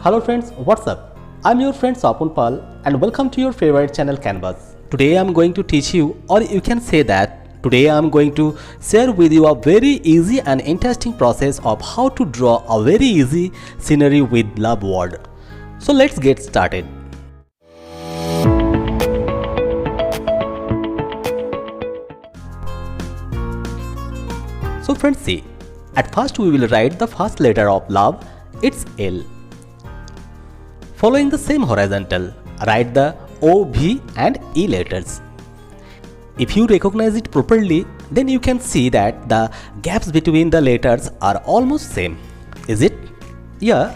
Hello friends, what's up? I'm your friend Sapun Pal and welcome to your favorite channel Canvas. Today I'm going to teach you, or you can say that today I'm going to share with you a very easy and interesting process of how to draw a very easy scenery with love word. So let's get started. So friends, see, at first we will write the first letter of love, it's L. Following the same horizontal, write the O, V and E letters. If you recognize it properly, then you can see that the gaps between the letters are almost same. Is it? Yeah,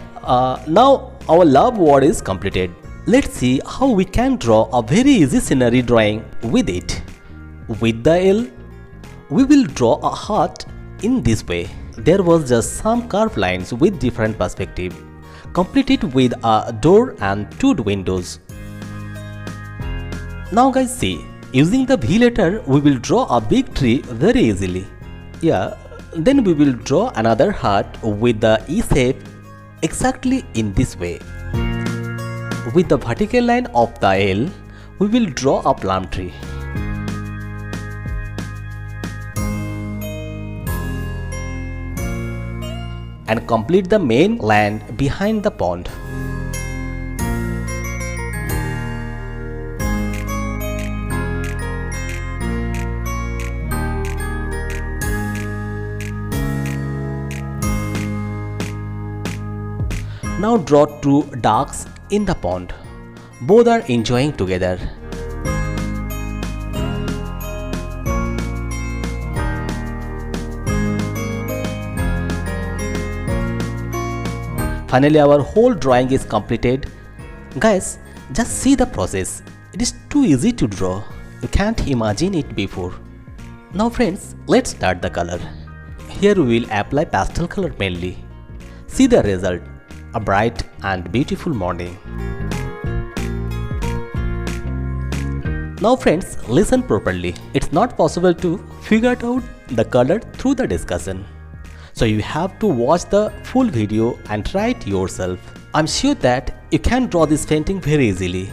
now our love word is completed. Let's see how we can draw a very easy scenery drawing with it. With the L, we will draw a heart in this way. There was just some curved lines with different perspective. Complete it with a door and two windows. Now guys, see, using the V letter we will draw a big tree very easily. Yeah, then we will draw another heart with the E shape exactly in this way. With the vertical line of the L, we will draw a plum tree. And complete the main land behind the pond. Now draw two ducks in the pond. Both are enjoying together. Finally, our whole drawing is completed. Guys, just see the process. It is too easy to draw. You can't imagine it before. Now friends, let's start the color. Here we will apply pastel color mainly. See the result, a bright and beautiful morning. Now friends, listen properly. It's not possible to figure out the color through the discussion. So you have to watch the full video and try it yourself. I'm sure that you can draw this painting very easily.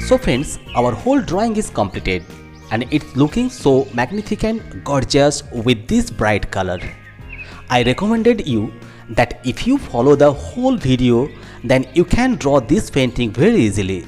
So friends, our whole drawing is completed and it's looking so magnificent, gorgeous with this bright color. I recommended you that if you follow the whole video, then you can draw this painting very easily.